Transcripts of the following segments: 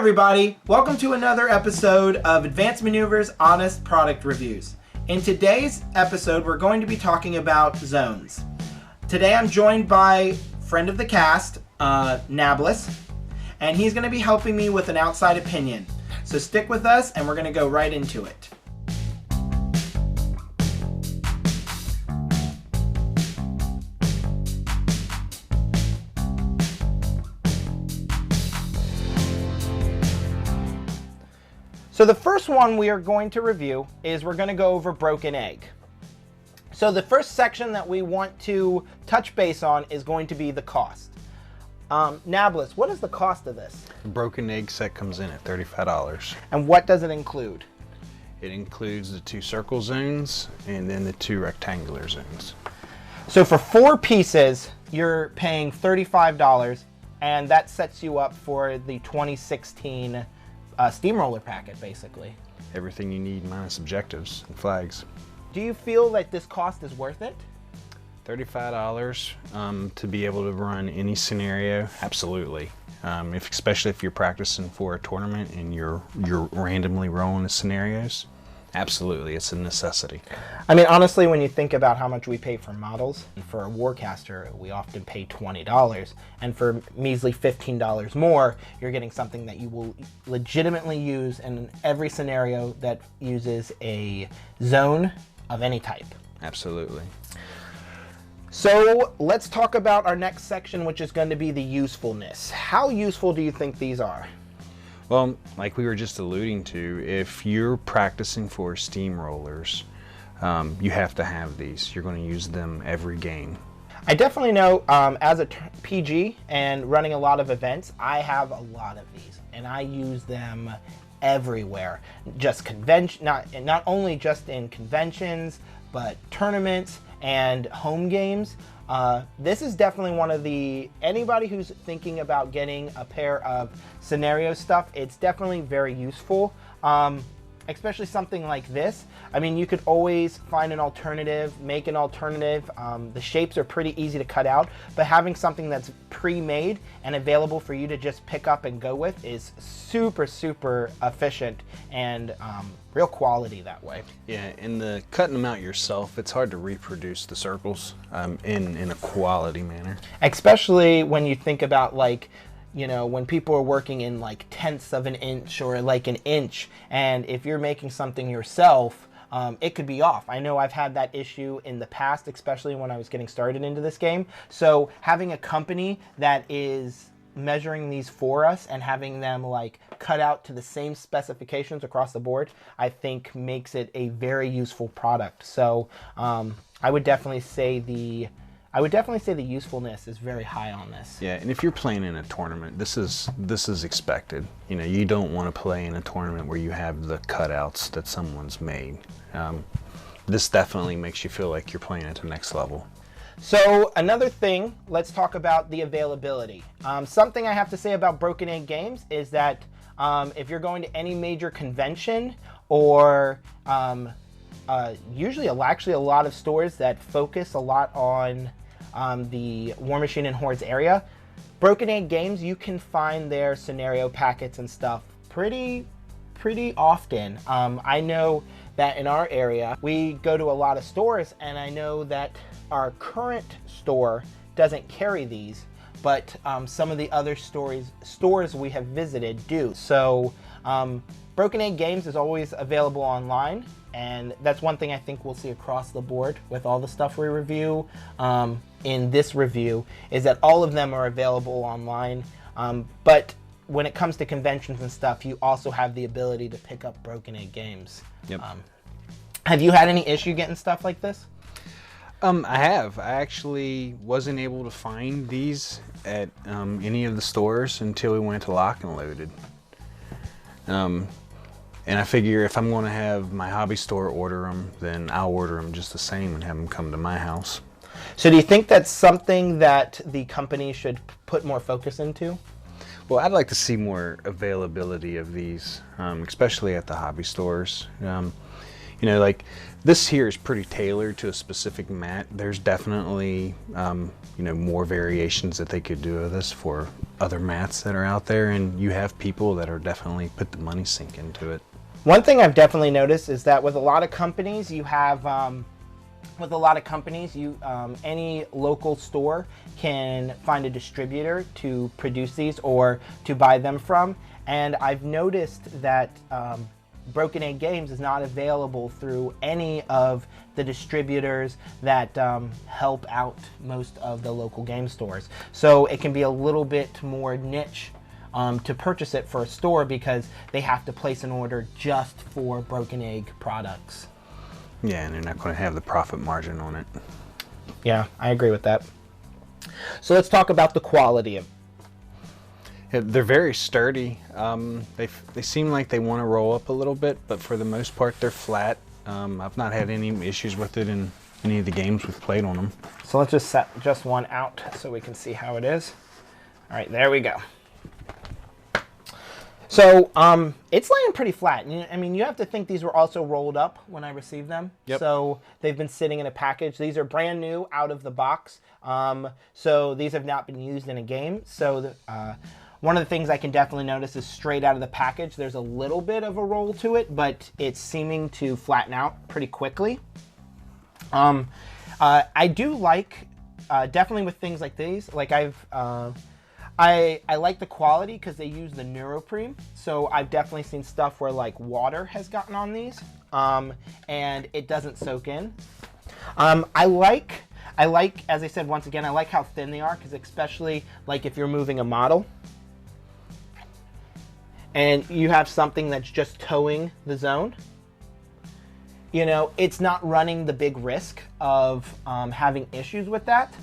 everybody, welcome to another episode of Advanced Maneuvers Honest Product Reviews. In today's episode, we're going to be talking about zones. Today I'm joined by friend of the cast, Nablis, and he's going to be helping me with an outside opinion. So stick with us and we're going to go right into it. So the first one we are going to review is we're going to go over Broken Egg. So the first section that we want to touch base on is going to be the cost. Nablis, what is the cost of this? The Broken Egg set comes in at $35. And what does it include? It includes the 2 circle zones and then the 2 rectangular zones. So for 4 pieces, you're paying $35, and that sets you up for the 2016 steamroller packet, basically. Everything you need minus objectives and flags. Do you feel that this cost is worth it? $35 to be able to run any scenario, absolutely. Especially if you're practicing for a tournament and you're randomly rolling the scenarios, absolutely, it's a necessity. I mean, honestly, when you think about how much we pay for models, for a Warcaster, we often pay $20, and for measly $15 more, you're getting something that you will legitimately use in every scenario that uses a zone of any type. Absolutely. So let's talk about our next section, which is going to be the usefulness. How useful do you think these are? Well, like we were just alluding to, if you're practicing for steamrollers, you have to have these. You're going to use them every game. I definitely know, as a PG and running a lot of events, I have a lot of these, and I use them everywhere. Just not only just in conventions, but tournaments and home games. This is definitely one of anybody who's thinking about getting a pair of scenario stuff, it's definitely very useful. Especially something like this. I mean, you could always find an alternative, make an alternative. The shapes are pretty easy to cut out, but having something that's pre-made and available for you to just pick up and go with is super, super efficient and real quality that way. Yeah, and the cutting them out yourself, it's hard to reproduce the circles in a quality manner. Especially when you think about, like, you know, when people are working in like tenths of an inch or like an inch, and if you're making something yourself, it could be off. I know I've had that issue in the past, especially when I was getting started into this game. So having a company that is measuring these for us and having them like cut out to the same specifications across the board, I think makes it a very useful product. So I would definitely say the usefulness is very high on this. Yeah, and if you're playing in a tournament, this is expected. You know, you don't want to play in a tournament where you have the cutouts that someone's made. This definitely makes you feel like you're playing at the next level. So another thing, let's talk about the availability. Something I have to say about Broken Egg Games is that if you're going to any major convention or usually actually a lot of stores that focus a lot on the Warmachine and Hordes area, Broken Egg Games, you can find their scenario packets and stuff pretty often. I know that in our area, we go to a lot of stores, and I know that our current store doesn't carry these, but some of the other stores we have visited do. So Broken Egg Games is always available online, and that's one thing I think we'll see across the board with all the stuff we review in this review, is that all of them are available online. But when it comes to conventions and stuff, you also have the ability to pick up Broken Egg Games. Yep. Have you had any issue getting stuff like this? I have. I actually wasn't able to find these at any of the stores until we went to Lock and Loaded. And I figure if I'm going to have my hobby store order them, then I'll order them just the same and have them come to my house. So do you think that's something that the company should put more focus into? Well, I'd like to see more availability of these, especially at the hobby stores. You know, like this here is pretty tailored to a specific mat. There's definitely, you know, more variations that they could do of this for other mats that are out there, and you have people that are definitely put the money sink into it. One thing I've definitely noticed is that with a lot of companies, you have, any local store can find a distributor to produce these or to buy them from. And I've noticed that Broken Egg Games is not available through any of the distributors that help out most of the local game stores. So it can be a little bit more niche to purchase it for a store because they have to place an order just for Broken Egg products. Yeah, and they're not going to have the profit margin on it. Yeah, I agree with that. So let's talk about the quality of. Yeah, they're very sturdy. They seem like they want to roll up a little bit, but for the most part they're flat. I've not had any issues with it in any of the games we've played on them. So let's just set just one out so we can see how it is. All right, there we go. So it's laying pretty flat. I mean, you have to think these were also rolled up when I received them. Yep. So they've been sitting in a package. These are brand new out of the box. So these have not been used in a game. So one of the things I can definitely notice is straight out of the package, there's a little bit of a roll to it, but it's seeming to flatten out pretty quickly. I do like, definitely with things like these, like I like the quality because they use the neoprene. So I've definitely seen stuff where like water has gotten on these and it doesn't soak in. I like, as I said, once again, I like how thin they are because especially like if you're moving a model and you have something that's just towing the zone, you know, it's not running the big risk of having issues with that.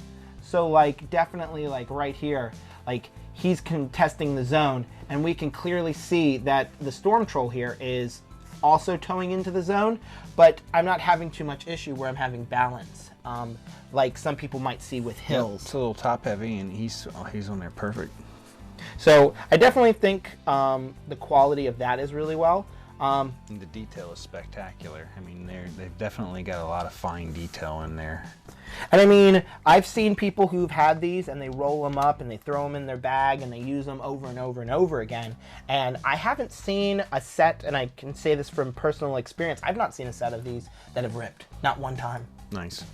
So like definitely like right here, like he's contesting the zone and we can clearly see that the Storm Troll here is also towing into the zone, but I'm not having too much issue where I'm having balance. Like some people might see with hills. It's a little top heavy and he's on there perfect. So I definitely think the quality of that is really well. And the detail is spectacular. I mean, they've definitely got a lot of fine detail in there. And I mean, I've seen people who've had these and they roll them up and they throw them in their bag and they use them over and over and over again. And I haven't seen a set, and I can say this from personal experience, I've not seen a set of these that have ripped. Not one time. Nice.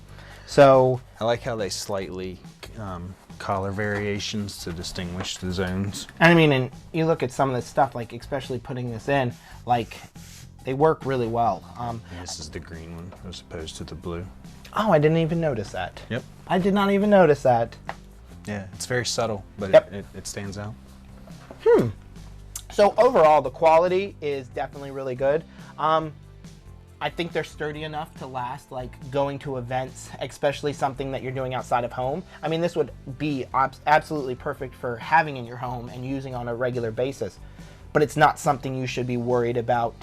So I like how they slightly color variations to distinguish the zones. And I mean, and you look at some of this stuff, like especially putting this in, like they work really well. And this is the green one as opposed to the blue. Oh, I didn't even notice that. Yep. I did not even notice that. Yeah, it's very subtle, but Yep. it stands out. So overall, the quality is definitely really good. I think they're sturdy enough to last, like going to events, especially something that you're doing outside of home. I mean, this would be absolutely perfect for having in your home and using on a regular basis, but it's not something you should be worried about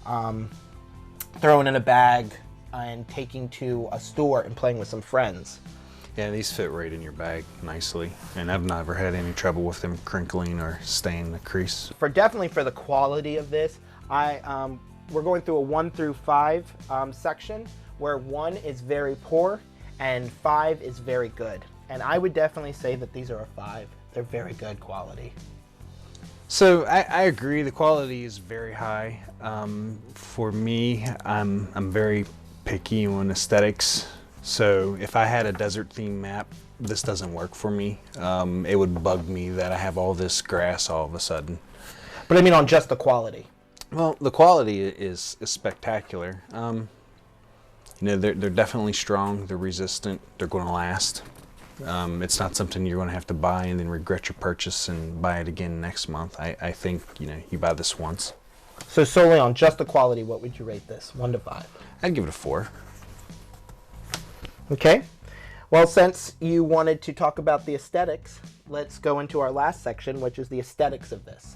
throwing in a bag and taking to a store and playing with some friends. Yeah, these fit right in your bag nicely, and I've never had any trouble with them crinkling or staying the crease. Definitely for the quality of this, we're going through a 1 through 5 section where 1 is very poor and 5 is very good. And I would definitely say that these are a 5. They're very good quality. So I agree, the quality is very high. For me, I'm very picky on aesthetics. So if I had a desert theme map, this doesn't work for me. It would bug me that I have all this grass all of a sudden. But I mean on just the quality. Well, the quality is spectacular. You know, they're definitely strong, they're resistant, they're going to last. It's not something you're going to have to buy and then regret your purchase and buy it again next month. I think, you know, you buy this once. So solely on just the quality, what would you rate this? 1 to 5? I'd give it a 4. Okay. Well, since you wanted to talk about the aesthetics, let's go into our last section, which is the aesthetics of this.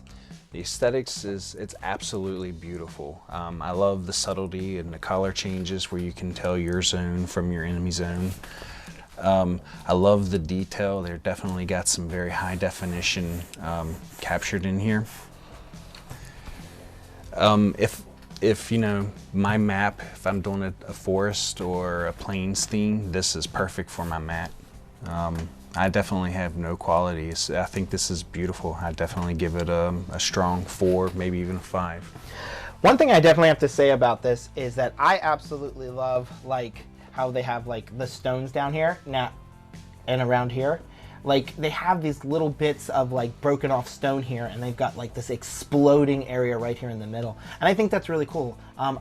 The aesthetics it's absolutely beautiful. I love the subtlety and the color changes where you can tell your zone from your enemy zone. I love the detail. They're definitely got some very high definition captured in here. if you know my map, if I'm doing a forest or a plains theme, this is perfect for my mat. I definitely have no qualities. I think this is beautiful. I definitely give it a strong 4, maybe even a 5. One thing I definitely have to say about this is that I absolutely love like how they have like the stones down here now and around here. Like they have these little bits of like broken off stone here, and they've got like this exploding area right here in the middle, and I think that's really cool.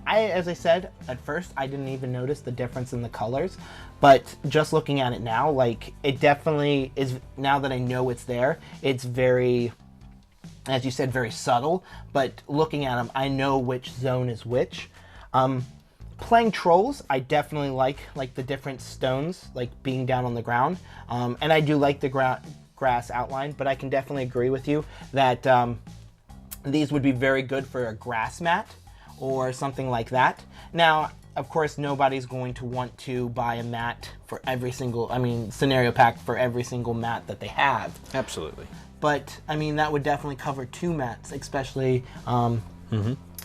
As I said at first, I didn't even notice the difference in the colors, but just looking at it now, like it definitely is. Now that I know it's there, it's very, as you said, very subtle, but looking at them, I know which zone is which. Playing trolls, I definitely like the different stones like being down on the ground, and I do like the grass outline, but I can definitely agree with you that these would be very good for a grass mat or something like that. Now, of course, nobody's going to want to buy a mat for every single, scenario pack for every single mat that they have. Absolutely. But, I mean, that would definitely cover 2 mats, especially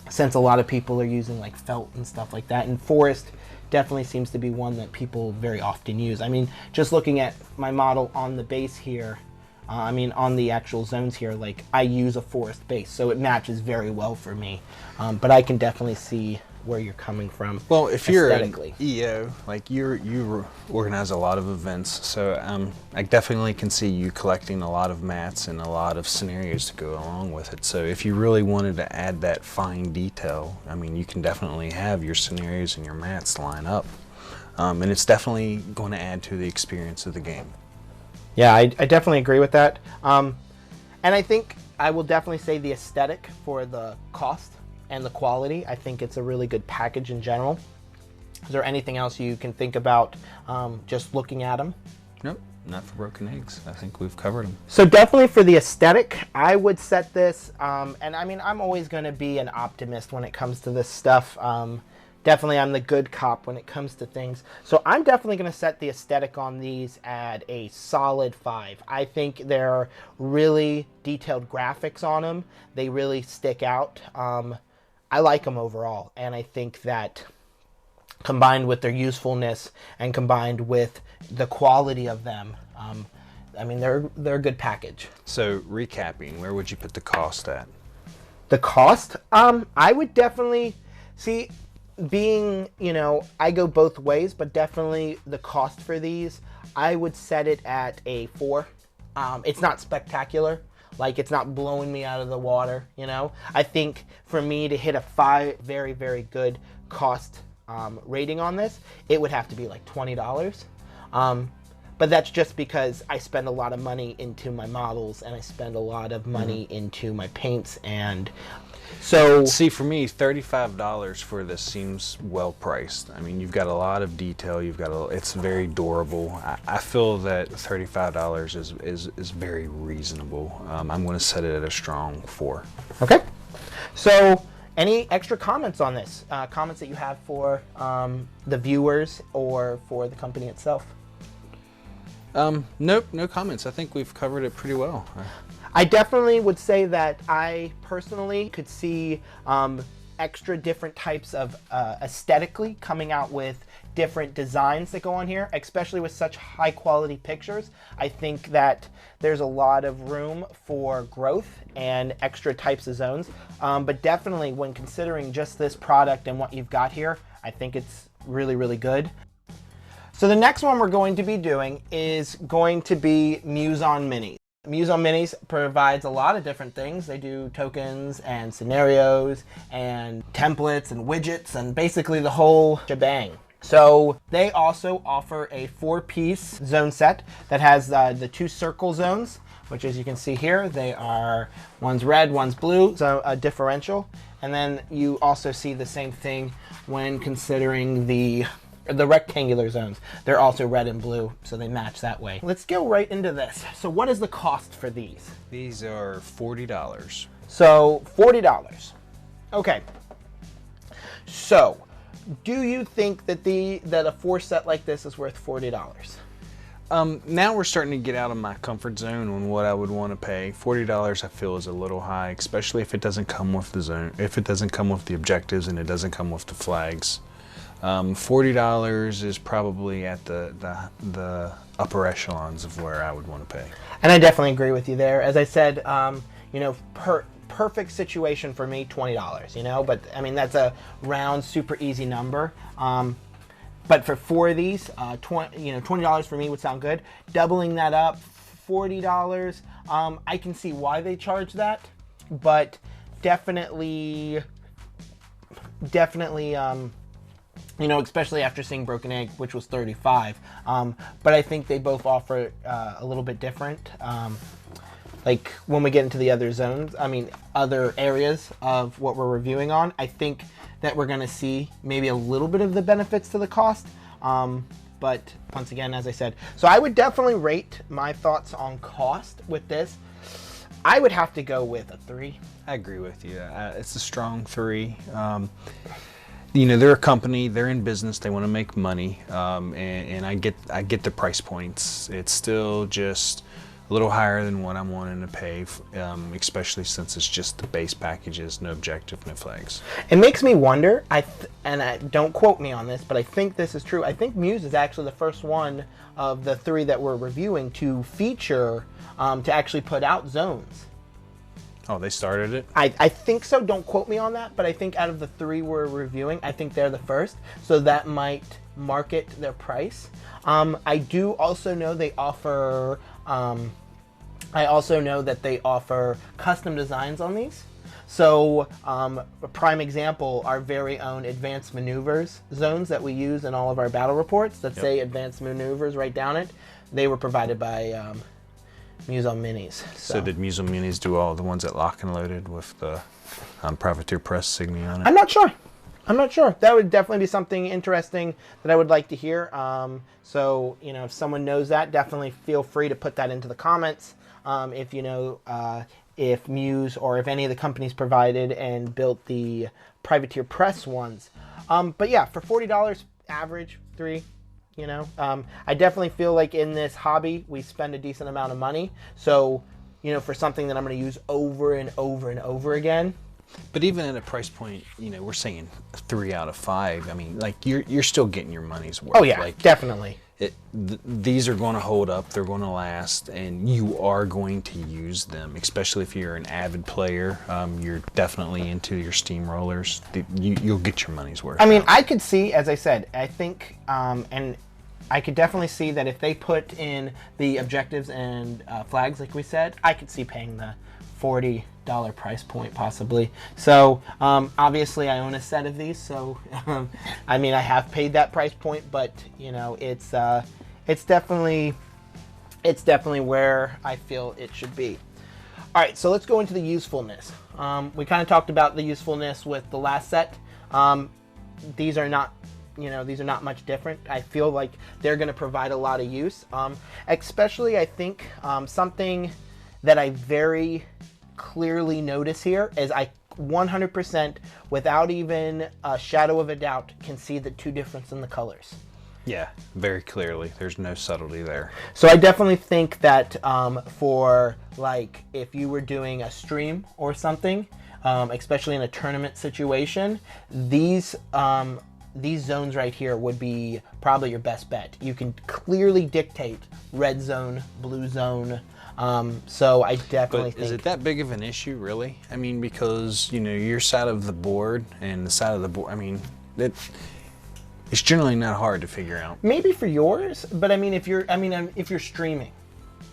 since a lot of people are using, like, felt and stuff like that. And forest definitely seems to be one that people very often use. I mean, just looking at my model on the base here, on the actual zones here, like, I use a forest base, so it matches very well for me. But I can definitely see where you're coming from. Well, if you're an EO, like you organize a lot of events, so I definitely can see you collecting a lot of mats and a lot of scenarios to go along with it. So if you really wanted to add that fine detail, I mean, you can definitely have your scenarios and your mats line up, and it's definitely going to add to the experience of the game. Yeah, I definitely agree with that, and I think I will definitely say the aesthetic for the cost and the quality, I think it's a really good package in general. Is there anything else you can think about just looking at them? Nope, not for broken eggs. I think we've covered them. So definitely for the aesthetic, I would set this, and I mean, I'm always going to be an optimist when it comes to this stuff. Definitely I'm the good cop when it comes to things. So I'm definitely going to set the aesthetic on these at a solid 5. I think they're really detailed graphics on them. They really stick out. I like them overall, and I think that combined with their usefulness and combined with the quality of them, I mean, they're a good package. So recapping, where would you put the cost at? The cost? I would definitely see, being, you know, I go both ways, but definitely the cost for these, I would set it at a 4. It's not spectacular. Like, it's not blowing me out of the water, you know? I think for me to hit a 5, very, very good cost rating on this, it would have to be like $20. But that's just because I spend a lot of money into my models, and I spend a lot of money into my paints, and so... See, for me, $35 for this seems well priced. I mean, you've got a lot of detail, it's very durable. I feel that $35 is very reasonable. I'm going to set it at a strong 4. Okay. So, any extra comments on this? Comments that you have for the viewers or for the company itself? Nope, no comments. I think we've covered it pretty well. I definitely would say that I personally could see extra different types of aesthetically coming out with different designs that go on here, especially with such high quality pictures. I think that there's a lot of room for growth and extra types of zones, but definitely when considering just this product and what you've got here, I think it's really, really good. So the next one we're going to be doing is going to be Muse on Minis. Muse on Minis provides a lot of different things. They do tokens and scenarios and templates and widgets and basically the whole shebang. So they also offer a 4-piece zone set that has the 2 circle zones, which as you can see here, they are, one's red, one's blue, so a differential. And then you also see the same thing when considering the rectangular zones. They're also red and blue, so they match that way. Let's go right into this. So what is the cost for these? These are $40. So $40. Okay. So do you think that a 4 set like this is worth $40? Now we're starting to get out of my comfort zone on what I would want to pay. $40 I feel is a little high, especially if it doesn't come with the zone, if it doesn't come with the objectives and it doesn't come with the flags. $40 is probably at the upper echelons of where I would want to pay. And I definitely agree with you there. As I said, perfect situation for me, $20. But I mean that's a round, super easy number. But for 4 of these, $20 for me would sound good. Doubling that up, $40. I can see why they charge that, but definitely, especially after seeing Broken Egg, which was $35. But I think they both offer a little bit different. Like when we get into the other zones, other areas of what we're reviewing on, I think that we're going to see maybe a little bit of the benefits to the cost. But once again, as I said, so I would definitely rate my thoughts on cost with this. I would have to go with a 3. I agree with you. It's a strong 3. They're a company, they're in business, they want to make money, and I get the price points. It's still just a little higher than what I'm wanting to pay, especially since it's just the base packages, no objective, no flags. It makes me wonder, don't quote me on this, but I think this is true. I think Muse is actually the first one of the 3 that we're reviewing to feature, to actually put out zones. Oh, they started it? I think so. Don't quote me on that, but I think out of the 3 we're reviewing, I think they're the first. So that might market their price. I do also know they offer. I also know that they offer custom designs on these. So a prime example, our very own advanced maneuvers zones that we use in all of our battle reports that say advanced maneuvers right down it. They were provided by Muse on Minis. So did Muse on Minis do all the ones that lock and loaded with the Privateer Press signia on it? I'm not sure. That would definitely be something interesting that I would like to hear. So, if someone knows that, definitely feel free to put that into the comments. If you know if Muse or if any of the companies provided and built the Privateer Press ones. But yeah, for $40, average 3. I definitely feel like in this hobby we spend a decent amount of money. So, for something that I'm going to use over and over and over again. But even at a price point, we're saying 3 out of 5. You're still getting your money's worth. Oh yeah, definitely. These are going to hold up. They're going to last, and you are going to use them. Especially if you're an avid player, you're definitely into your steamrollers. You'll get your money's worth. I could see, as I said, I think, and I could definitely see that if they put in the objectives and flags, like we said, I could see paying the $40 price point possibly. So obviously I own a set of these, so I have paid that price point, but it's definitely where I feel it should be. All right, so let's go into the usefulness. We kind of talked about the usefulness with the last set. These are not much different. I feel like they're going to provide a lot of use, especially I think something that I very clearly notice here is I 100% without even a shadow of a doubt can see the 2 difference in the colors. Yeah, very clearly. There's no subtlety there. So I definitely think that for like if you were doing a stream or something, especially in a tournament situation, these zones right here would be probably your best bet. You can clearly dictate red zone, blue zone. So I definitely think... Is it that big of an issue, really? Because, your side of the board and the side of the board, it's generally not hard to figure out. Maybe for yours, but if you're streaming.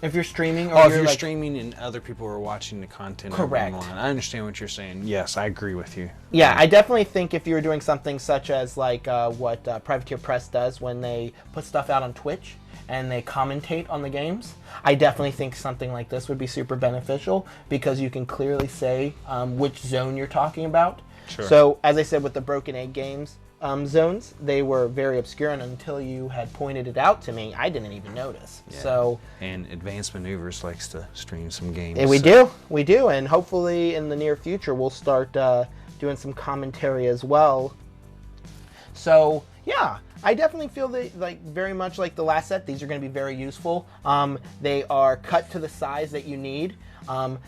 If you're streaming, or if you're streaming and other people are watching the content correct. Online, I understand what you're saying. Yes, I agree with you. Yeah, I definitely think if you were doing something such as like what Privateer Press does when they put stuff out on Twitch and they commentate on the games, I definitely think something like this would be super beneficial because you can clearly say which zone you're talking about. Sure. So, as I said with the Broken Egg games, zones, they were very obscure, and until you had pointed it out to me, I didn't even notice. Yeah. So, and Advanced Maneuvers likes to stream some games. And we do, and hopefully in the near future we'll start doing some commentary as well. So, Yeah, I definitely feel that, like, very much like the last set, these are going to be very useful. They are cut to the size that you need.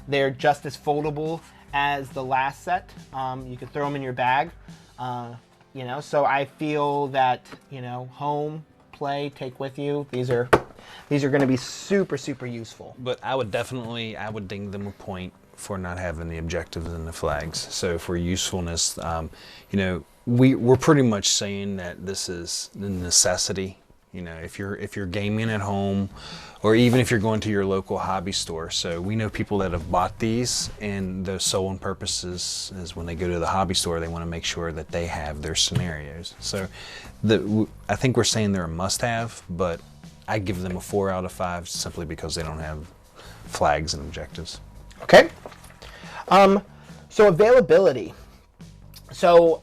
They're just as foldable as the last set. You can throw them in your bag. You know, so I feel that, you know, home, play, take with you. These are going to be super, super useful. But I would ding them a point for not having the objectives and the flags. So for usefulness, you know, we're pretty much saying that this is the necessity. You know, if you're gaming at home, or even if you're going to your local hobby store. So we know people that have bought these, and the sole purpose is when they go to the hobby store, they want to make sure that they have their scenarios. So I think we're saying they're a must-have, but I give them a 4 out of 5 simply because they don't have flags and objectives. Okay. So availability. So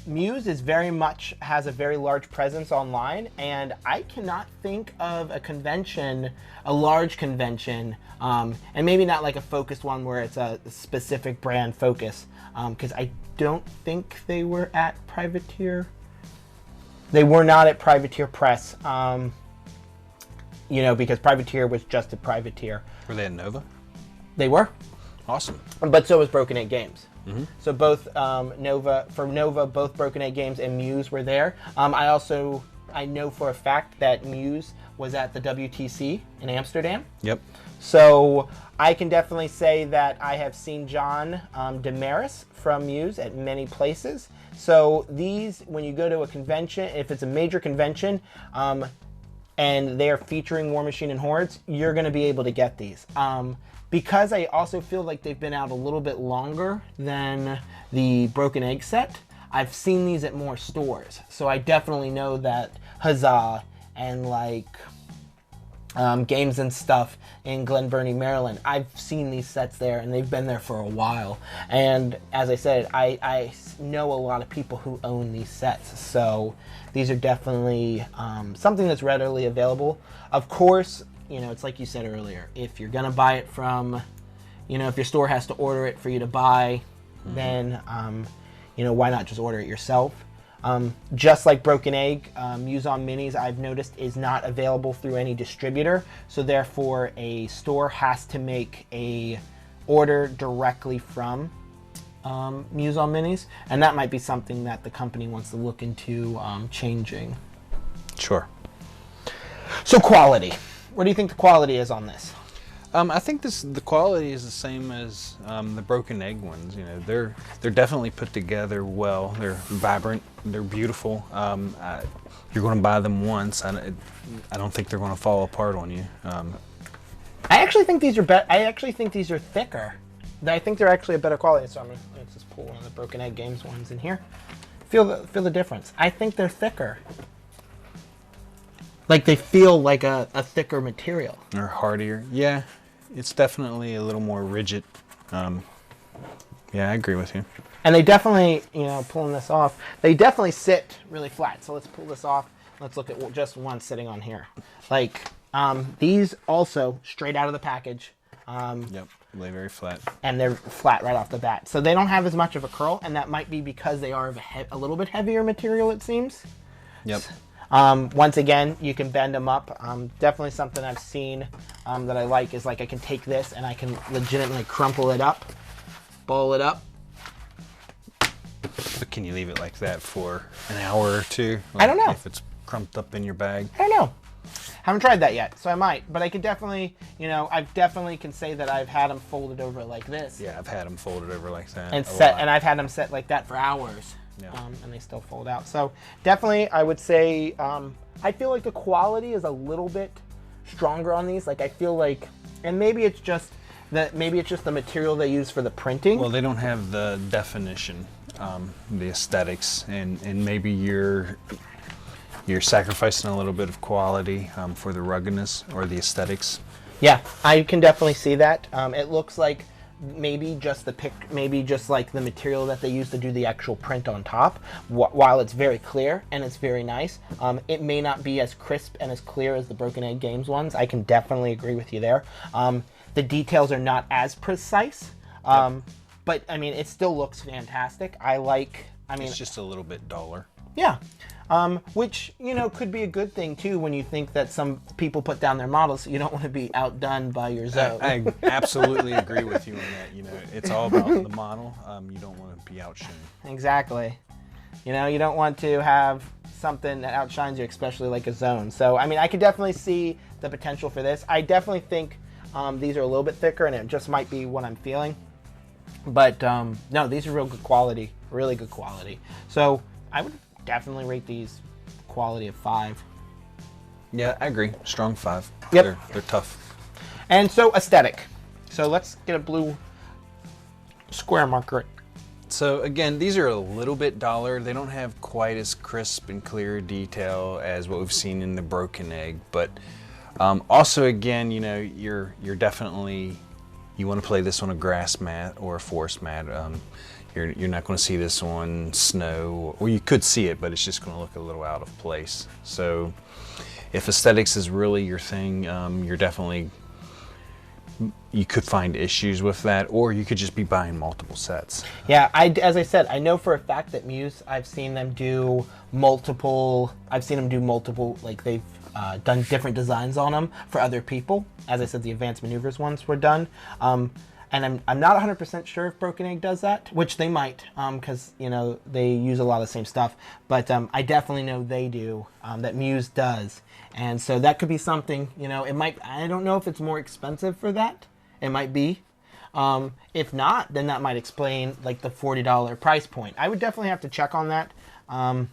Muse has a very large presence online, and I cannot think of a large convention, and maybe not like a focused one where it's a specific brand focus, because I don't think they were at Privateer. They were not at Privateer Press, you know, because Privateer was just at Privateer. Were they at Nova? They were. Awesome. But so was Broken Egg Games. Mm-hmm. So both Nova, both Broken Egg Games and Muse were there. I know for a fact that Muse was at the WTC in Amsterdam. Yep. So I can definitely say that I have seen John Damaris from Muse at many places. So these, when you go to a convention, if it's a major convention, and they're featuring Warmachine and Hordes, you're going to be able to get these. Because I also feel like they've been out a little bit longer than the Broken Egg set, I've seen these at more stores. So I definitely know that Huzzah and like Games and Stuff in Glen Burnie, Maryland, I've seen these sets there, and they've been there for a while. And as I said, I know a lot of people who own these sets. So these are definitely something that's readily available. Of course, you know, it's like you said earlier, if you're going to buy it from, you know, if your store has to order it for you to buy, then, you know, why not just order it yourself? Just like Broken Egg, Muse on Minis, I've noticed, is not available through any distributor. So therefore, a store has to make a order directly from Muse on Minis. And that might be something that the company wants to look into changing. Sure. So quality. What do you think the quality is on this? I think the quality is the same as the Broken Egg ones. You know, they're definitely put together well. They're vibrant. They're beautiful. You're going to buy them once. I don't think they're going to fall apart on you. I actually think these are I actually think these are thicker. I think they're actually a better quality. So let's just pull one of the Broken Egg Games ones in here. Feel the difference. I think they're thicker. Like they feel like a thicker material. Or hardier. Yeah, it's definitely a little more rigid. Yeah, I agree with you. And they definitely, you know, pulling this off, they definitely sit really flat. So let's pull this off. Let's look at just one sitting on here. Like these also straight out of the package. Yep, lay very flat. And they're flat right off the bat. So they don't have as much of a curl, and that might be because they are of a little bit heavier material, it seems. Yep. Once again, you can bend them up. Definitely something I've seen that I like is like I can take this and I can legitimately crumple it up, ball it up. But can you leave it like that for an hour or two? I don't know. If it's crumped up in your bag. I don't know. Haven't tried that yet, so I might. But I could definitely, you know, I definitely can say that I've had them folded over like this. Yeah, I've had them folded over like that. And I've had them set like that for hours. Yeah. And they still fold out. So definitely, I would say I feel like the quality is a little bit stronger on these. Like I feel like, and maybe it's just the material they use for the printing. Well, they don't have the definition, the aesthetics, and maybe you're sacrificing a little bit of quality for the ruggedness or the aesthetics. Yeah, I can definitely see that. It looks like maybe just like the material that they use to do the actual print on top, while it's very clear and it's very nice, it may not be as crisp and as clear as the Broken Egg Games ones. I can definitely agree with you there. The details are not as precise, but I mean it still looks fantastic. It's just a little bit duller. Yeah. Which, you know, could be a good thing too when you think that some people put down their models, so you don't want to be outdone by your zone. I absolutely agree with you on that. You know, it's all about the model. You don't want to be outshone. Exactly. You know, you don't want to have something that outshines you, especially like a zone. So, I mean, I could definitely see the potential for this. I definitely think these are a little bit thicker, and it just might be what I'm feeling. But, no, these are real good quality, really good quality. So, I would definitely rate these quality of 5. Yeah, I agree. Strong 5. Yep. They're tough. And so aesthetic. So let's get a blue square marker. So again, these are a little bit duller. They don't have quite as crisp and clear detail as what we've seen in the Broken Egg, but also again, you know, you're definitely, you want to play this on a grass mat or a forest mat. You're not going to see this on snow, or you could see it, but it's just going to look a little out of place. So if aesthetics is really your thing, you're definitely, you could find issues with that, or you could just be buying multiple sets. Yeah, as I said, I know for a fact that Muse, I've seen them do multiple, like they've done different designs on them for other people. As I said, the advanced maneuvers ones were done. And I'm not 100% sure if Broken Egg does that, which they might, because, you know, they use a lot of the same stuff. But I definitely know they do, that Muse does. And so that could be something, you know, it might, I don't know if it's more expensive for that. It might be. If not, then that might explain, like, the $40 price point. I would definitely have to check on that. And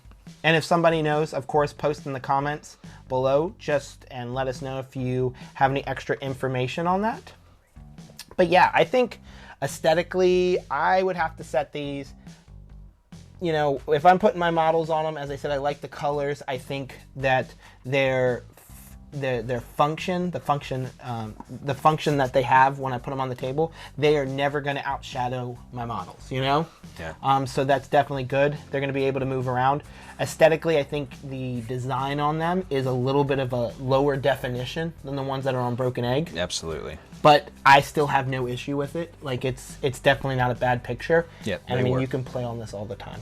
if somebody knows, of course, post in the comments below and let us know if you have any extra information on that. But yeah, I think aesthetically, I would have to set these, you know, if I'm putting my models on them, as I said, I like the colors. I think that their function, the function that they have when I put them on the table, they are never going to outshadow my models, you know? Yeah. So that's definitely good. They're going to be able to move around. Aesthetically, I think the design on them is a little bit of a lower definition than the ones that are on Broken Egg. Absolutely. But I still have no issue with it. Like, it's definitely not a bad picture. Yeah, and I mean, you can play on this all the time.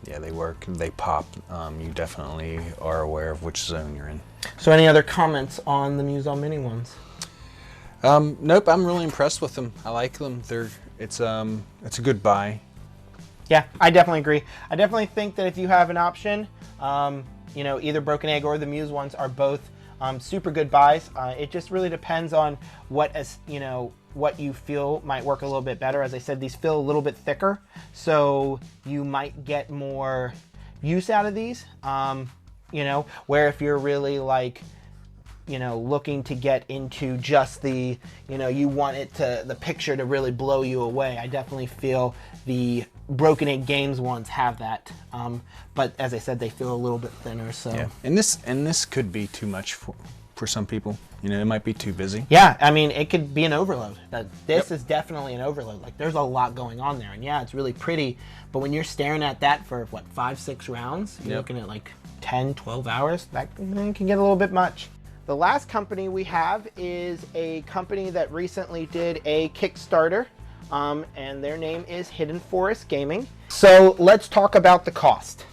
Yeah, they work. They pop. You definitely are aware of which zone you're in. So any other comments on the Muse Mini ones? Nope, I'm really impressed with them. I like them. It's a good buy. Yeah, I definitely agree. I definitely think that if you have an option, you know, either Broken Egg or the Muse ones are both super good buys. It just really depends on what you feel might work a little bit better. As I said, these feel a little bit thicker, so you might get more use out of these. You know, where if you're really like, you know, looking to get into just the, you know, you want the picture to really blow you away. I definitely feel the Broken Egg Games ones have that. But as I said, they feel a little bit thinner. So yeah, and this could be too much for some people. You know, it might be too busy. Yeah, I mean, it could be an overload. This is definitely an overload. Like, there's a lot going on there, and yeah, it's really pretty. But when you're staring at that for what, 5-6 rounds, you're looking at like 10-12 hours. That can get a little bit much. The last company we have is a company that recently did a Kickstarter, and their name is Hidden Forest Gaming. So let's talk about the cost.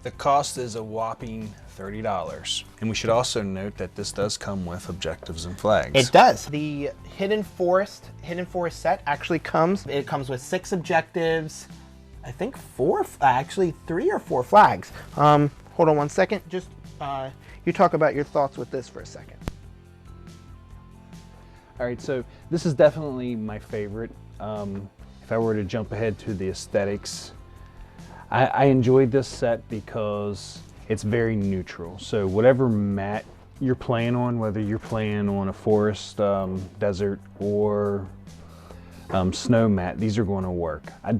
The cost is a whopping $30. And we should also note that this does come with objectives and flags. It does. The Hidden Forest set actually comes with 6 objectives, I think 4, actually 3 or 4 flags. Hold on one second. Just you talk about your thoughts with this for a second. All right, so this is definitely my favorite. If I were to jump ahead to the aesthetics, I enjoyed this set because it's very neutral. So whatever mat you're playing on, whether you're playing on a forest, desert, or snow mat, these are going to work. I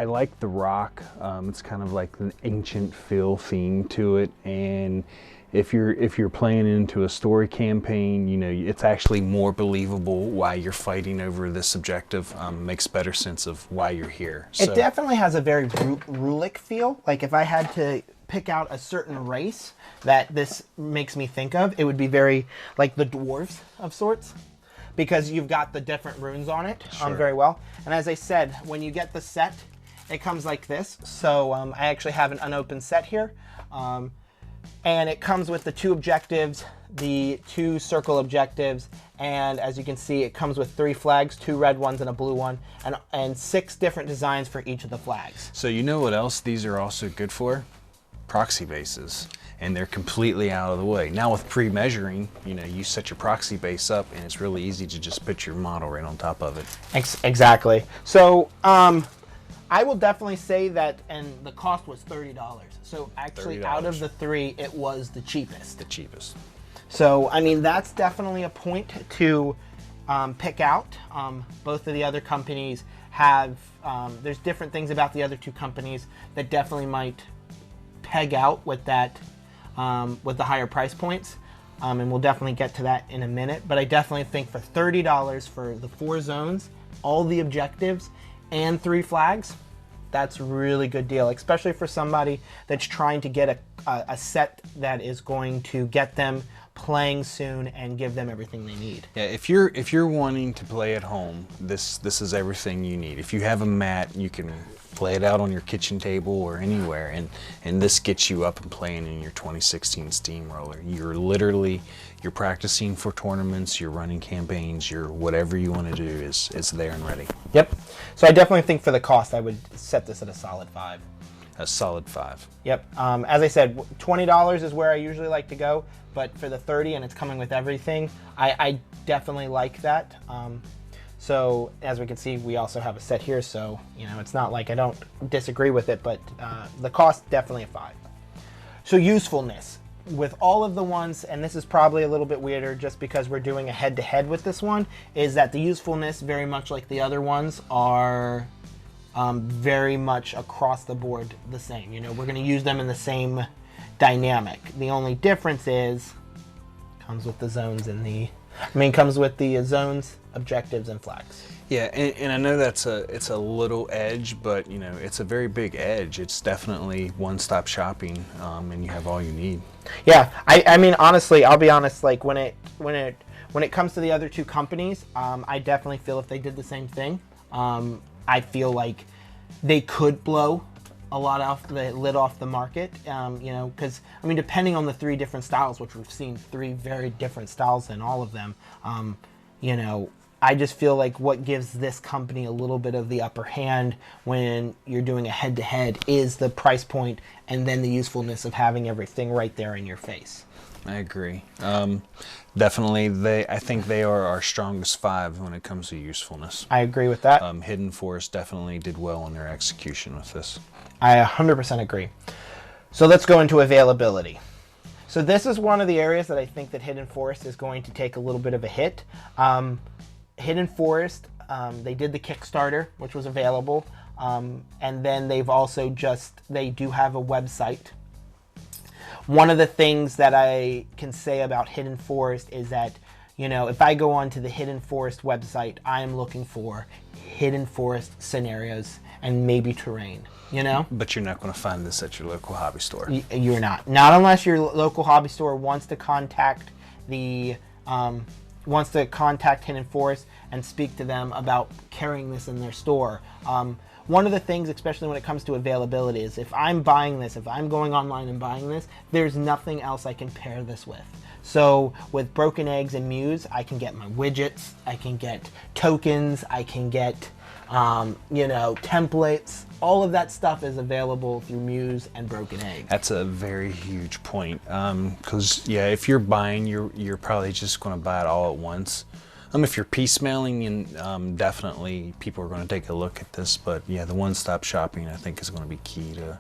like the rock. It's kind of like an ancient feel theme to it, and if you're playing into a story campaign, you know, it's actually more believable why you're fighting over this objective. Makes better sense of why you're here. So. It definitely has a very rubric feel. Like, if I had to pick out a certain race that this makes me think of, it would be very like the dwarves of sorts, because you've got the different runes on it. Sure. Very well. And as I said, when you get the set, it comes like this. So I actually have an unopened set here. And it comes with the 2 objectives, the 2 circle objectives, and as you can see, it comes with 3 flags, 2 red ones and a blue one, and 6 different designs for each of the flags. So you know what else these are also good for? Proxy bases. And they're completely out of the way. Now with pre-measuring, you know, you set your proxy base up and it's really easy to just put your model right on top of it. Exactly. So I will definitely say that, and the cost was $30. So actually $30. Out of the 3, it was the cheapest. The cheapest. So, I mean, that's definitely a point to pick out. Both of the other companies have, there's different things about the other 2 companies that definitely might peg out with that, with the higher price points. And we'll definitely get to that in a minute. But I definitely think for $30 for the 4 zones, all the objectives, and 3 flags, that's a really good deal, especially for somebody that's trying to get a set that is going to get them playing soon and give them everything they need. Yeah, if you're wanting to play at home, this is everything you need. If you have a mat, you can play it out on your kitchen table or anywhere, and this gets you up and playing in your 2016 Steamroller. You're practicing for tournaments, you're running campaigns, you're whatever you want to do is there and ready. Yep. So I definitely think for the cost, I would set this at a solid 5. A solid 5. Yep. As I said, $20 is where I usually like to go, but for the 30 and it's coming with everything, I definitely like that. So as we can see, we also have a set here, so you know it's not like I don't disagree with it, but the cost definitely a 5. So usefulness with all of the ones, and this is probably a little bit weirder just because we're doing a head-to-head with this one, is that the usefulness, very much like the other ones, are very much across the board the same. You know, we're going to use them in the same dynamic. The only difference is comes with the zones and comes with the zones, objectives, and flags. Yeah, and I know it's a little edge, but you know it's a very big edge. It's definitely one-stop shopping, and you have all you need. Yeah, I mean honestly, I'll be honest. Like when it comes to the other 2 companies, I definitely feel if they did the same thing, I feel like they could blow a lot off the lid off the market. You know, because I mean, depending on the 3 different styles, which we've seen 3 very different styles in all of them. You know, I just feel like what gives this company a little bit of the upper hand when you're doing a head-to-head is the price point and then the usefulness of having everything right there in your face. I agree. Definitely, I think they are our strongest 5 when it comes to usefulness. I agree with that. Hidden Forest definitely did well in their execution with this. I 100% agree. So let's go into availability. So this is one of the areas that I think that Hidden Forest is going to take a little bit of a hit. Hidden Forest, they did the Kickstarter, which was available, and then they've also they do have a website. One of the things that I can say about Hidden Forest is that, you know, if I go onto the Hidden Forest website, I am looking for Hidden Forest scenarios and maybe terrain, you know? But you're not going to find this at your local hobby store. You're not. Not unless your local hobby store wants to contact Hidden Forest and speak to them about carrying this in their store. One of the things, especially when it comes to availability, is if I'm buying this, if I'm going online and buying this, there's nothing else I can pair this with. So with Broken Eggs and Muse, I can get my widgets, I can get tokens, I can get, you know, templates. All of that stuff is available through Muse and Broken Eggs. That's a very huge point. Because, yeah, if you're buying, you're probably just going to buy it all at once. If you're piecemealing, and definitely people are going to take a look at this. But, yeah, the one-stop shopping, I think, is going to be key to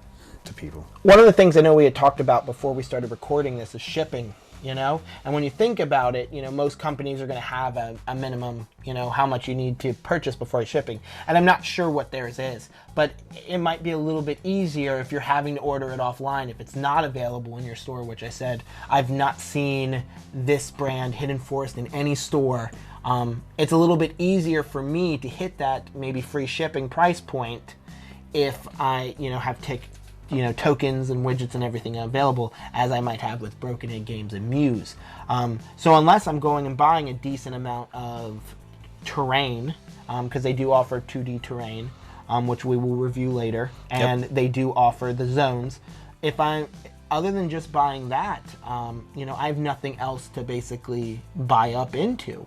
people. One of the things I know we had talked about before we started recording this is shipping. You know, and when you think about it, you know, most companies are going to have a minimum, you know, how much you need to purchase before shipping. And I'm not sure what theirs is, but it might be a little bit easier if you're having to order it offline, if it's not available in your store, which I said, I've not seen this brand, Hidden Forest, in any store. It's a little bit easier for me to hit that maybe free shipping price point if I, you know, have tokens and widgets and everything available, as I might have with Broken Egg Games and Muse. So unless I'm going and buying a decent amount of terrain, because they do offer 2D terrain, which we will review later, and they do offer the zones. Other than just buying that, I have nothing else to basically buy up into.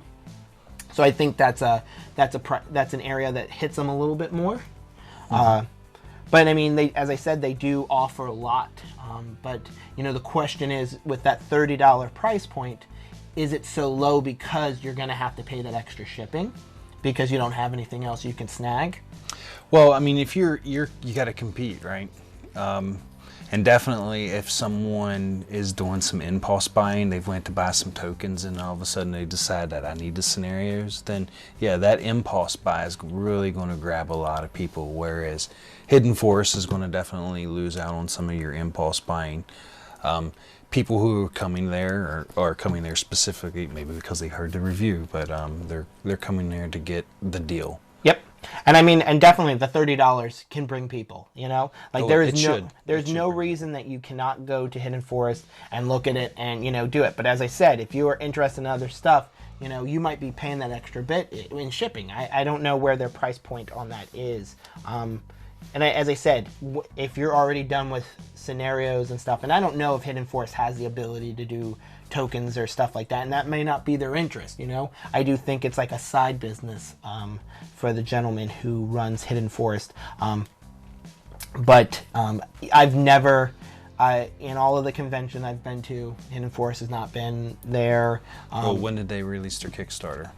So I think that's an area that hits them a little bit more. But I mean, as I said, they do offer a lot. But the question is, with that $30 price point, is it so low because you're going to have to pay that extra shipping because you don't have anything else you can snag? Well, I mean, if you got to compete, right? And definitely, if someone is doing some impulse buying, they've went to buy some tokens, and all of a sudden they decide that I need the scenarios, then yeah, that impulse buy is really going to grab a lot of people. Whereas Hidden Forest is going to definitely lose out on some of your impulse buying. People who are coming there are coming there specifically, maybe because they heard the review, but they're coming there to get the deal. Yep. And I mean, and definitely the $30 can bring people, like there's no reason that you cannot go to Hidden Forest and look at it and, do it. But as I said, if you are interested in other stuff, you might be paying that extra bit in shipping. I don't know where their price point on that is. And as I said, if you're already done with scenarios and stuff, and I don't know if Hidden Forest has the ability to do tokens or stuff like that, and that may not be their interest, I do think it's like a side business for the gentleman who runs Hidden Forest. But I've never, in all of the convention I've been to, Hidden Forest has not been there. When did they release their Kickstarter?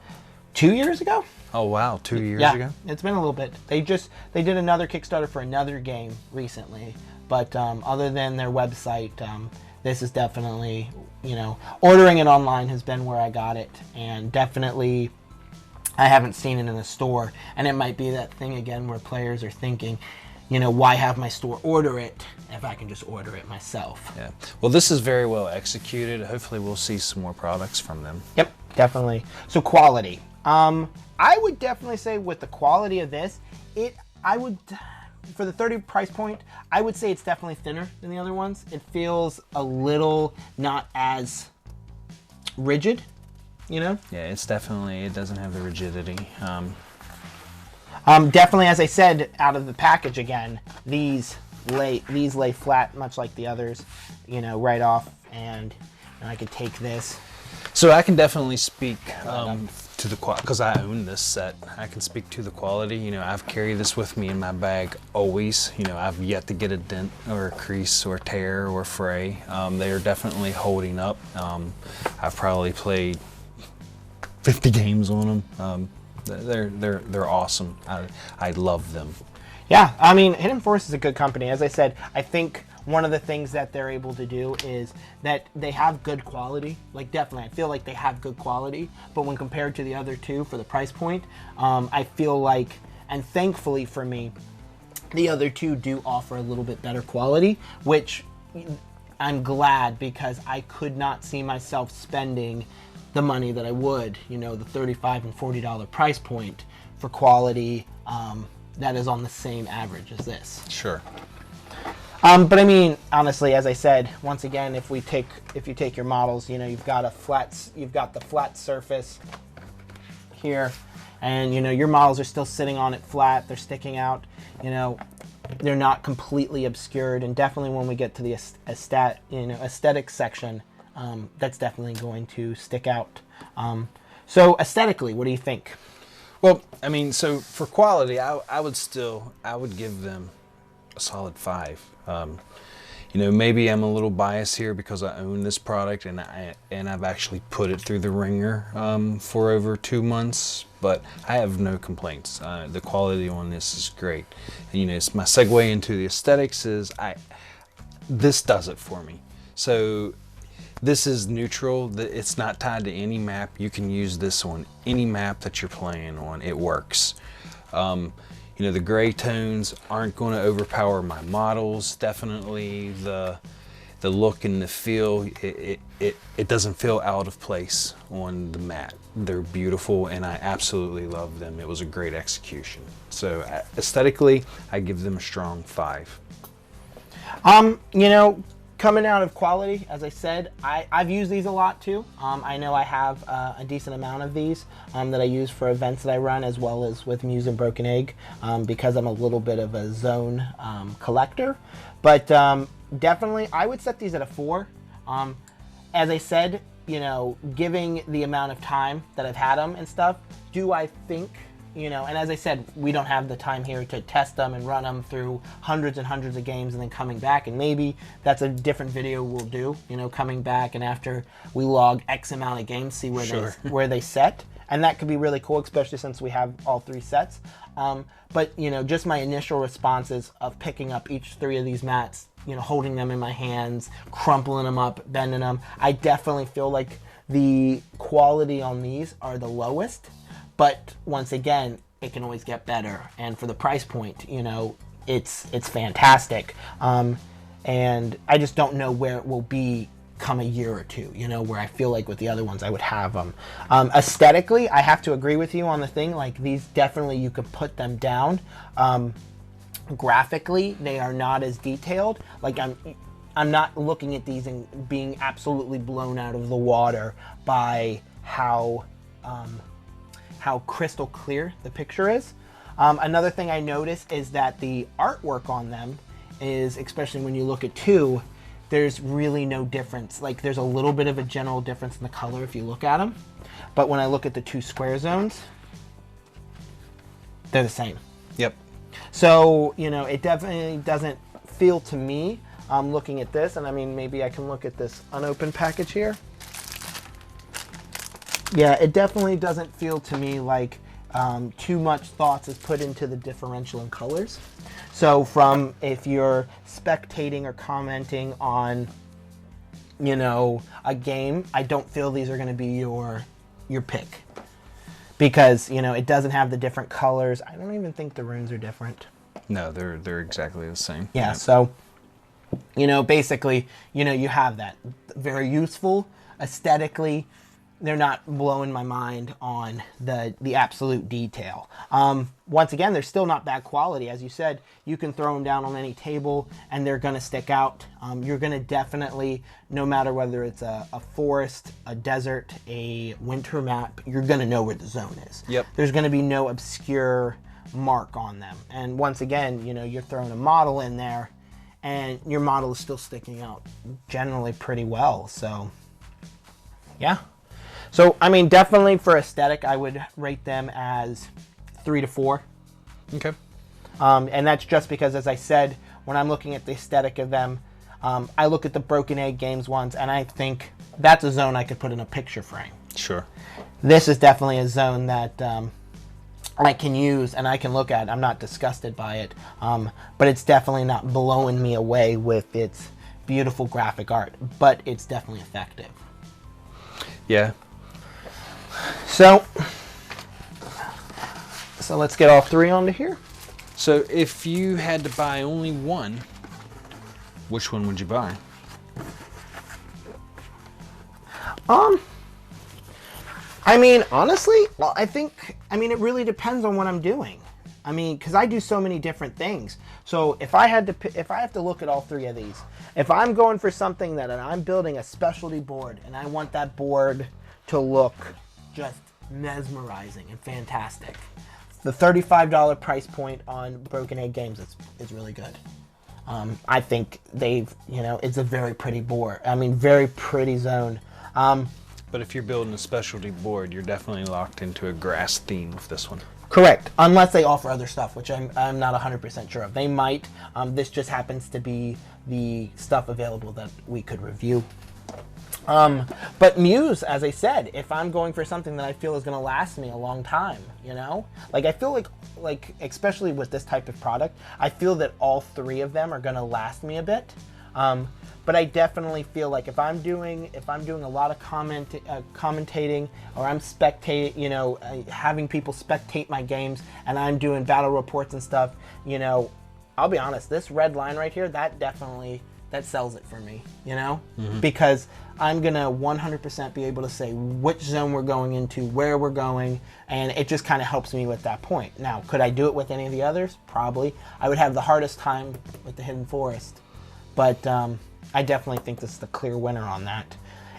2 years ago? Oh wow, 2 years ago? It's been a little bit. They did another Kickstarter for another game recently, but other than their website, this is definitely, ordering it online has been where I got it, and definitely I haven't seen it in a store. And it might be that thing again where players are thinking, why have my store order it if I can just order it myself? Yeah. Well, this is very well executed. Hopefully we'll see some more products from them. Yep, definitely. So quality. I would definitely say with the quality of this, for the 30 price point, I would say it's definitely thinner than the other ones. It feels a little not as rigid, Yeah, it doesn't have the rigidity. Definitely, as I said, out of the package again, these lay flat, much like the others, right off, and I could take this. So I can definitely speak to the quality, because I own this set. I can speak to the quality. I've carried this with me in my bag always. I've yet to get a dent or a crease or tear or fray. They are definitely holding up. I've probably played 50 games on them. They're awesome. I love them. Yeah, I mean, Hidden Forest is a good company. As I said, I think one of the things that they're able to do is that they have good quality. Like, definitely, I feel like they have good quality. But when compared to the other two for the price point, I feel like, and thankfully for me, the other two do offer a little bit better quality, which I'm glad, because I could not see myself spending the money that I would, the $35 and $40 price point for quality that is on the same average as this. Sure. But I mean, honestly, as I said, once again, if you take your models, you've got the flat surface here, and your models are still sitting on it flat. They're sticking out. They're not completely obscured, and definitely when we get to the aesthetic section, that's definitely going to stick out. So aesthetically, what do you think? Well, I mean, so for quality, I would give them a solid 5. Maybe I'm a little biased here because I own this product and I've actually put it through the ringer for over 2 months, but I have no complaints. The quality on this is great. And, it's my segue into the aesthetics is this does it for me. So this is neutral. It's not tied to any map. You can use this on any map that you're playing on. It works. The gray tones aren't going to overpower my models. Definitely the look and the feel, it doesn't feel out of place on the mat. They're beautiful and I absolutely love them. It was a great execution. So aesthetically, I give them a strong 5. Coming out of quality, as I said, I've used these a lot too. I know I have a decent amount of these that I use for events that I run, as well as with Muse and Broken Egg, because I'm a little bit of a zone collector. But definitely, I would set these at a 4. As I said, you know, giving the amount of time that I've had them and stuff, do I think, you know, and as I said, we don't have the time here to test them and run them through hundreds and hundreds of games and then coming back, and maybe that's a different video we'll do, you know, coming back and after we log X amount of games, see where Sure. where they set, and that could be really cool, especially since we have all 3 sets. But, you know, just my initial responses of picking up each 3 of these mats, you know, holding them in my hands, crumpling them up, bending them, I definitely feel like the quality on these are the lowest. But once again, it can always get better, and for the price point, you know, it's fantastic. And I just don't know where it will be come a year or two, you know, where I feel like with the other ones I would have them. Aesthetically, I have to agree with you on the thing. Like, these definitely you could put them down. Graphically, they are not as detailed. Like, I'm not looking at these and being absolutely blown out of the water by how crystal clear the picture is. Another thing I noticed is that the artwork on them is, especially when you look at 2, there's really no difference. Like, there's a little bit of a general difference in the color if you look at them, but when I look at the 2 square zones, they're the same. Yep. So, you know, it definitely doesn't feel to me, looking at this, and I mean, maybe I can look at this unopened package here. Yeah, it definitely doesn't feel to me like too much thoughts is put into the differential in colors. So from, if you're spectating or commenting on, you know, a game, I don't feel these are going to be your pick. Because, you know, it doesn't have the different colors. I don't even think the runes are different. No, they're exactly the same. Yeah, so, you know, basically, you know, you have that. Very useful. Aesthetically, they're not blowing my mind on the absolute detail. Once again, they're still not bad quality. As you said, you can throw them down on any table and they're going to stick out. You're going to definitely, no matter whether it's a forest, a desert, a winter map, you're going to know where the zone is. Yep. There's going to be no obscure mark on them. And once again, you know, you're throwing a model in there and your model is still sticking out generally pretty well. So, yeah. So, I mean, definitely for aesthetic, I would rate them as 3 to 4. Okay. And that's just because, as I said, when I'm looking at the aesthetic of them, I look at the Broken Egg games ones, and I think that's a zone I could put in a picture frame. Sure. This is definitely a zone that I can use and I can look at. I'm not disgusted by it, but it's definitely not blowing me away with its beautiful graphic art, but it's definitely effective. Yeah. So let's get all 3 onto here. So if you had to buy only one, which one would you buy? I mean, honestly, well, I mean, it really depends on what I'm doing. I mean, because I do so many different things. So if I have to look at all 3 of these, if I'm going for something that I'm building a specialty board and I want that board to look just mesmerizing and fantastic, the $35 price point on Broken Egg games is really good. I think they've, you know, it's a very pretty board. I mean, very pretty zone. But if you're building a specialty board, you're definitely locked into a grass theme with this one. Correct, unless they offer other stuff, which I'm not 100% sure of. They might. This just happens to be the stuff available that we could review. But Muse, as I said, if I'm going for something that I feel is going to last me a long time, you know? Like, I feel like especially with this type of product, I feel that all 3 of them are going to last me a bit. But I definitely feel like if I'm doing a lot of commentating, or I'm spectating, you know, having people spectate my games, and I'm doing battle reports and stuff, you know, I'll be honest, this red line right here, that sells it for me, you know? Mm-hmm. Because I'm going to 100% be able to say which zone we're going into, where we're going, and it just kind of helps me with that point. Now, could I do it with any of the others? Probably. I would have the hardest time with the Hidden Forest. But I definitely think this is the clear winner on that.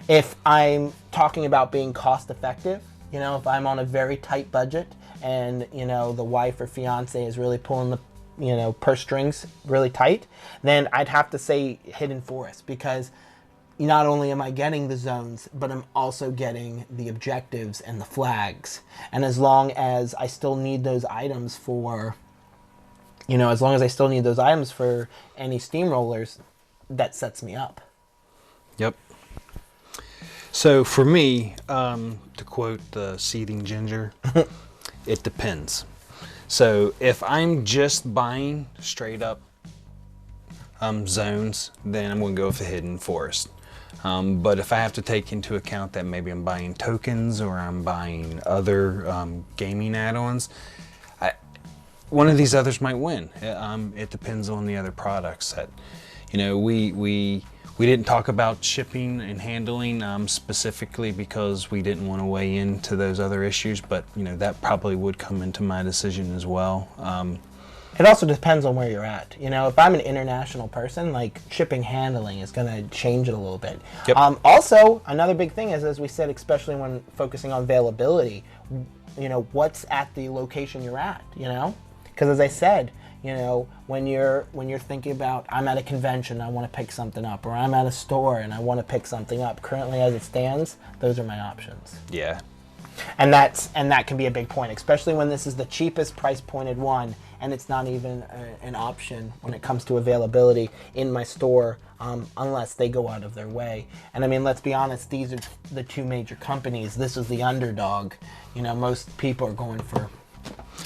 If I'm talking about being cost effective, you know, if I'm on a very tight budget and, you know, the wife or fiance is really pulling the, you know, purse strings really tight, then I'd have to say Hidden Forest, because not only am I getting the zones, but I'm also getting the objectives and the flags. And as long as I still need those items for, you know, as long as I still need those items for any steamrollers, that sets me up. Yep. So for me, to quote the Seething Ginger, it depends. So if I'm just buying straight up zones, then I'm going to go with the Hidden Forest. But if I have to take into account that maybe I'm buying tokens or I'm buying other gaming add-ons, one of these others might win. It depends on the other products. That, you know, we didn't talk about shipping and handling specifically because we didn't want to weigh into those other issues, but you know, that probably would come into my decision as well. It also depends on where you're at. You know, if I'm an international person, like, shipping handling is going to change it a little bit. Yep. Also, another big thing is, as we said, especially when focusing on availability, you know, what's at the location you're at, you know? Because as I said, you know, when you're thinking about, I'm at a convention, I want to pick something up, or I'm at a store and I want to pick something up. Currently, as it stands, those are my options. Yeah. And that can be a big point, especially when this is the cheapest price pointed one, and it's not even an option when it comes to availability in my store, unless they go out of their way. And I mean, let's be honest, these are the two major companies. This is the underdog. You know, most people are going for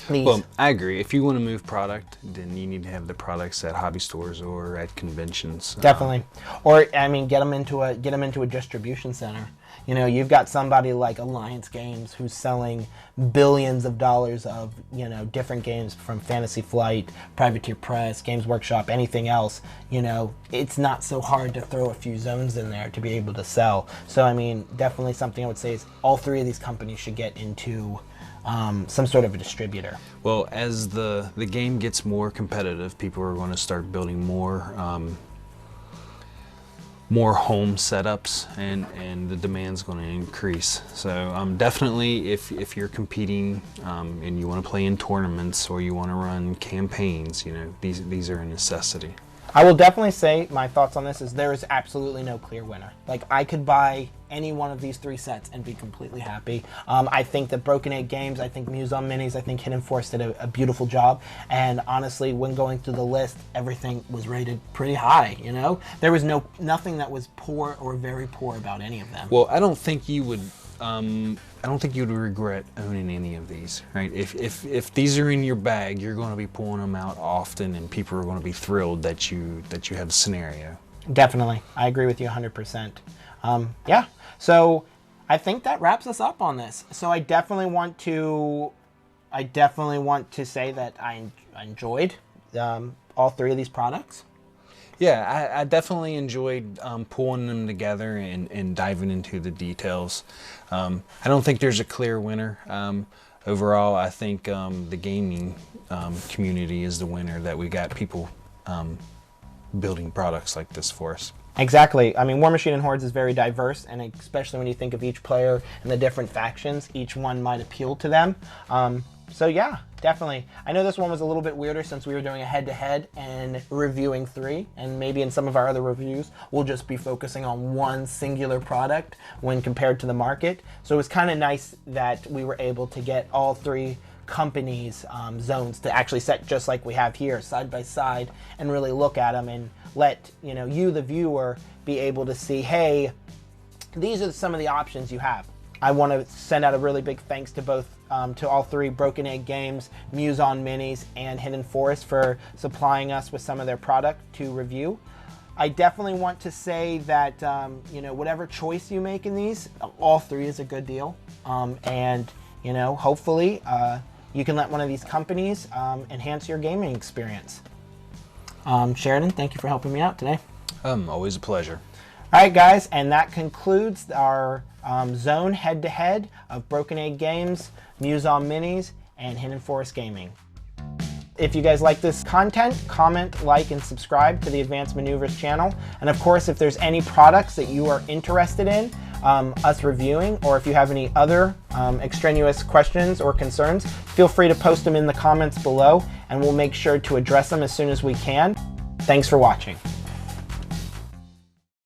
these. Well, I agree. If you want to move product, then you need to have the products at hobby stores or at conventions. Definitely. Or, I mean, get them into a distribution center. You know, you've got somebody like Alliance Games who's selling billions of dollars of, you know, different games from Fantasy Flight, Privateer Press, Games Workshop, anything else. You know, it's not so hard to throw a few zones in there to be able to sell. So, I mean, definitely something I would say is all three of these companies should get into some sort of a distributor. Well, as the game gets more competitive, people are going to start building more home setups, and the demand's going to increase. So definitely, if you're competing and you want to play in tournaments or you want to run campaigns, you know, these are a necessity. I will definitely say my thoughts on this is there is absolutely no clear winner. Like, I could buy any one of these three sets and be completely happy. I think that Broken Egg Games, I think Muse on Minis, I think Hidden Forest did a beautiful job. And honestly, when going through the list, everything was rated pretty high, you know? There was nothing that was poor or very poor about any of them. Well, I don't think you would regret owning any of these, right? If these are in your bag, you're going to be pulling them out often, and people are going to be thrilled that you have a scenario. Definitely, I agree with you 100%. Yeah, so I think that wraps us up on this. So I definitely want to say that I enjoyed all three of these products. Yeah, I definitely enjoyed pulling them together and diving into the details. I don't think there's a clear winner. Overall, I think the gaming community is the winner, that we got people building products like this for us. Exactly. I mean, Warmachine and Hordes is very diverse, and especially when you think of each player and the different factions, each one might appeal to them. So yeah, definitely. I know this one was a little bit weirder since we were doing a head-to-head and reviewing three, and maybe in some of our other reviews, we'll just be focusing on one singular product when compared to the market. So it was kind of nice that we were able to get all three companies' zones to actually set just like we have here, side by side, and really look at them and let, you know, you, the viewer, be able to see, hey, these are some of the options you have. I want to send out a really big thanks to both, to all three, Broken Egg Games, Muse on Minis, and Hidden Forest for supplying us with some of their product to review. I definitely want to say that, you know, whatever choice you make in these, all three is a good deal. And, you know, hopefully you can let one of these companies enhance your gaming experience. Sheridan, thank you for helping me out today. Always a pleasure. All right, guys, and that concludes our zone head-to-head of Broken Egg Games, Muse on Minis, and Hidden Forest Gaming. If you guys like this content, comment, like, and subscribe to the Advanced Maneuvers channel. And of course, if there's any products that you are interested in us reviewing, or if you have any other extraneous questions or concerns, feel free to post them in the comments below, and we'll make sure to address them as soon as we can. Thanks for watching.